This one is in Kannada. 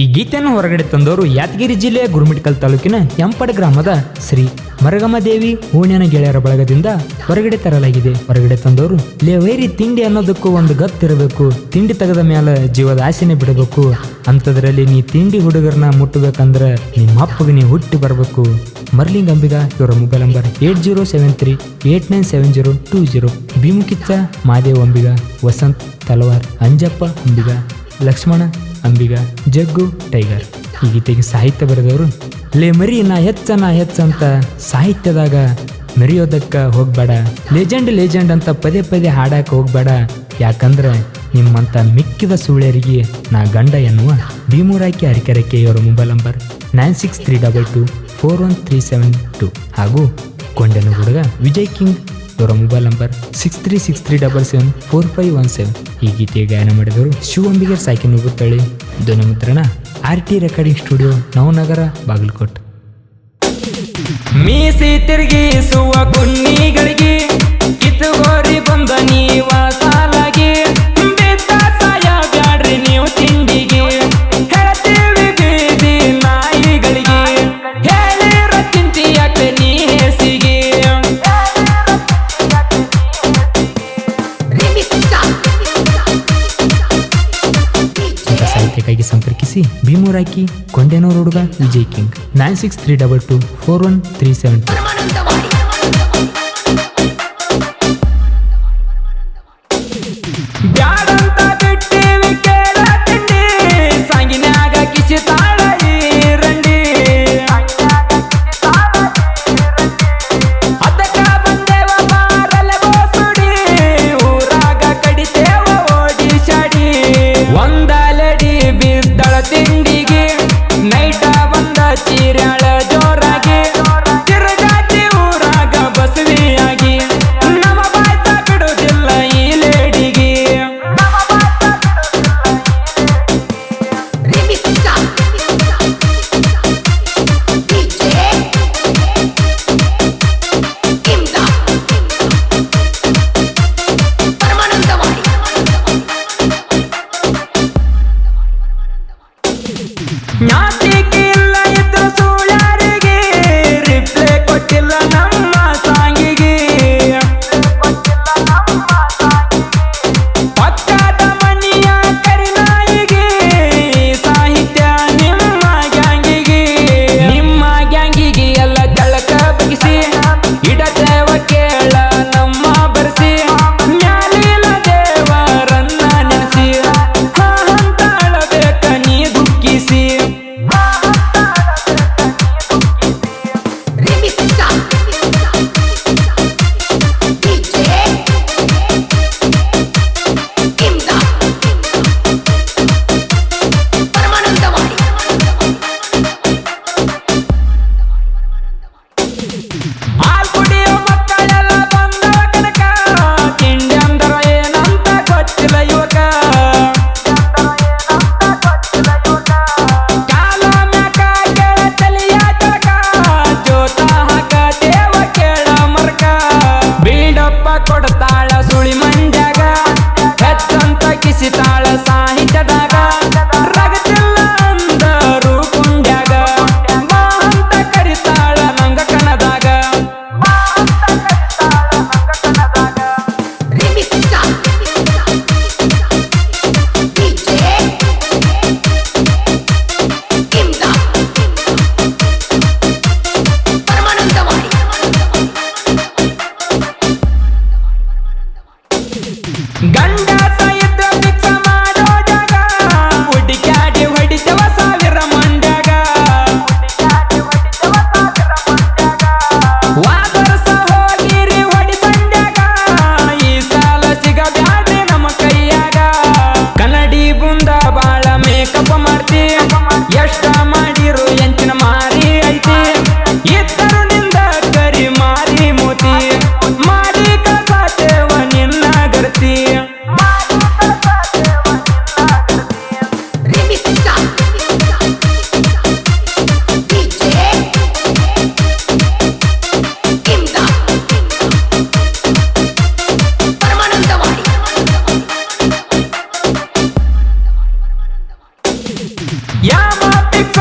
ಈ ಗೀತೆಯನ್ನು ಹೊರಗಡೆ ತಂದವರು ಯಾದಗಿರಿ ಜಿಲ್ಲೆಯ ಗುರುಮಿಟ್ಕಲ್ ತಾಲೂಕಿನ ಯಂಪಡ ಗ್ರಾಮದ ಶ್ರೀ ಮರಗಮದೇವಿ ಹೂಣ್ಯನ ಗೆಳೆಯರ ಬಳಗದಿಂದ ಹೊರಗಡೆ ತರಲಾಗಿದೆ. ಹೊರಗಡೆ ತಂದವರು ಲೇವೈರಿ ತಿಂಡಿ ಅನ್ನೋದಕ್ಕೂ ಒಂದು ಗತ್ತಿರಬೇಕು, ತಿಂಡಿ ತೆಗೆದ ಮೇಲೆ ಜೀವದ ಆಸೆನೆ ಬಿಡಬೇಕು, ಅಂಥದ್ರಲ್ಲಿ ನೀ ತಿಂಡಿ ಹುಡುಗರನ್ನ ಮುಟ್ಟಬೇಕಂದ್ರೆ ನಿಮ್ಮ ಅಪ್ಪಗೆ ನೀ ಹುಟ್ಟಿ ಬರಬೇಕು. ಮರ್ಲಿಂಗ್ ಅಂಬಿಗ ಇವರ ಮೊಬೈಲ್ ನಂಬರ್ 8073897020. ಭೀಮುಕಿಚ್ಚ ಮಾದೇವ್ ಅಂಬಿಗ, ವಸಂತ್ ತಲವಾರ್, ಅಂಜಪ್ಪ ಅಂಬಿಗ, ಲಕ್ಷ್ಮಣ ಅಂಬಿಗ, ಜಗ್ಗು ಟೈಗರ್. ಈ ಗೀತೆಗೆ ಸಾಹಿತ್ಯ ಬರೆದವರು ಲೇ ಮರಿ ನಾ ಹೆಚ್ಚ ಅಂತ ಸಾಹಿತ್ಯದಾಗ ಮೆರೆಯೋದಕ್ಕ ಹೋಗ್ಬೇಡ, ಲೆಜೆಂಡ್ ಅಂತ ಪದೇ ಪದೇ ಹಾಡಕ್ಕೆ ಹೋಗ್ಬೇಡ, ಯಾಕಂದ್ರೆ ನಿಮ್ಮಂತ ಮಿಕ್ಕಿದ ಸುಳ್ಯರಿಗೆ ನಾ ಗಂಡ ಎನ್ನುವ ಭೀಮೂರಾಕಿ ಅರಿಕೆರಕ್ಕೆ. ಇವರ ಮೊಬೈಲ್ ನಂಬರ್ 9632241372 ಹಾಗೂ ಕೊಂಡನ ಹುಡುಗ ವಿಜಯ್ ಕಿಂಗ್ ಇವರ ಮೊಬೈಲ್ ನಂಬರ್ 6363774517. ಈ ಗೀತೆಯ ಗಾಯನ ಮಾಡಿದವರು ಶಿವಂಬಿಗೆ ಸಾಕಿ ನುಗ್ಗುತ್ತಳಿ. ಧ್ವನಿಮುದ್ರಣ RT recording studio, Navanagar, Bagalkot. ಮೀಸಿ ತಿರುಗಿಸುವ ಗುಣ್ಣಿಗಳಿಗೆ ಕಿತ್ತುಗೋರಿ ಬಂದ ನೀವ ಸಾಲಾಗಿ ಬಿದ್ದ ಸಾಯ ಬ್ಯಾಡ್ರಿ ನೀವು ತಿಂಡಿಗೆ. ಹೇಳ್ತೀವಿ ಬೀದಿ ನಾಯಿಗಳಿಗೆ ಹೇಳಿರ ಚಿಂತಿಯಾಕೆ ನೀ ಹೇಸಿಗೆ. ಸಾಹಿತ್ಯಕ್ಕಾಗಿ ಸಂಪರ್ಕಿಸಿ ಭೀಮೂರಾಕಿ, ಕೊಂಡೇನೂರು ಹುಡುಗ ವಿಜಯ್ ಕಿಂಗ್. 9632241372. ಬ್ಯಾಡಂತ ಬಿಟ್ಟಿವಿ ಕೇಳ ತಿಂಡಿ, ಸಾಂಗಿನ್ಯಾಗ ಕಿಸಿ ತಾಳ ಈ ರಂಡಿ. ಅದಕ್ಕ ಬಂದೇವ ಬಾರಲೆ ಬೋಸುಡಿ, ಊರಾಗ ಕಡಿತೇವ ಓಡಿ ಶಾಡಿ. ಒಂದಲೆಡಿ ಬಿದ್ದಳ ತಿಂಡಿಗೆ, ನೈಟ ಬಂದ ಚೀರ್ಯಾಳ ಜೋರಾಗಿ. ತಿರುಗಾತಿ ಊರಾಗ ಬಸವಿಯಾಗಿ, ನಮ್ಮ ಬಾಯ್ತ ಬಿಡುದಿಲ್ಲ ಈ ಲೇಡಿಗೆ. ಜ್ಞಾತಿಗೆ ಇಲ್ಲ ಇದ್ರು ಸುಳ್ಯಾರಿಗೆ, ರಿಪ್ಲೈ ಕೊಟ್ಟಿಲ್ಲ ನಮ್ಮ ಸಾಂಗಿಗೆ. ಪಕ್ಕದ ಮನೆಯ ಕರಿನಾಯಿಗೆ, ಸಾಹಿತ್ಯ ನಿಮ್ಮ ಗ್ಯಾಂಗಿಗೆ. ನಿಮ್ಮ ಗ್ಯಾಂಗಿಗೆ ಎಲ್ಲ ತಳಕ ಬಗಿಸಿ, ಇಡತೇವ ಕೇಳ ನಮ್ಮ ಬರ್ಸಿ. ಮ್ಯಾಲಿಲ ದೇವರನ್ನ ನೆನೆಸಿ, ಹಂತಾಳಬೇಕ ನೀ ದುಃಖಿಸಿ. ಯಾವ ಪಿಕ್ಸ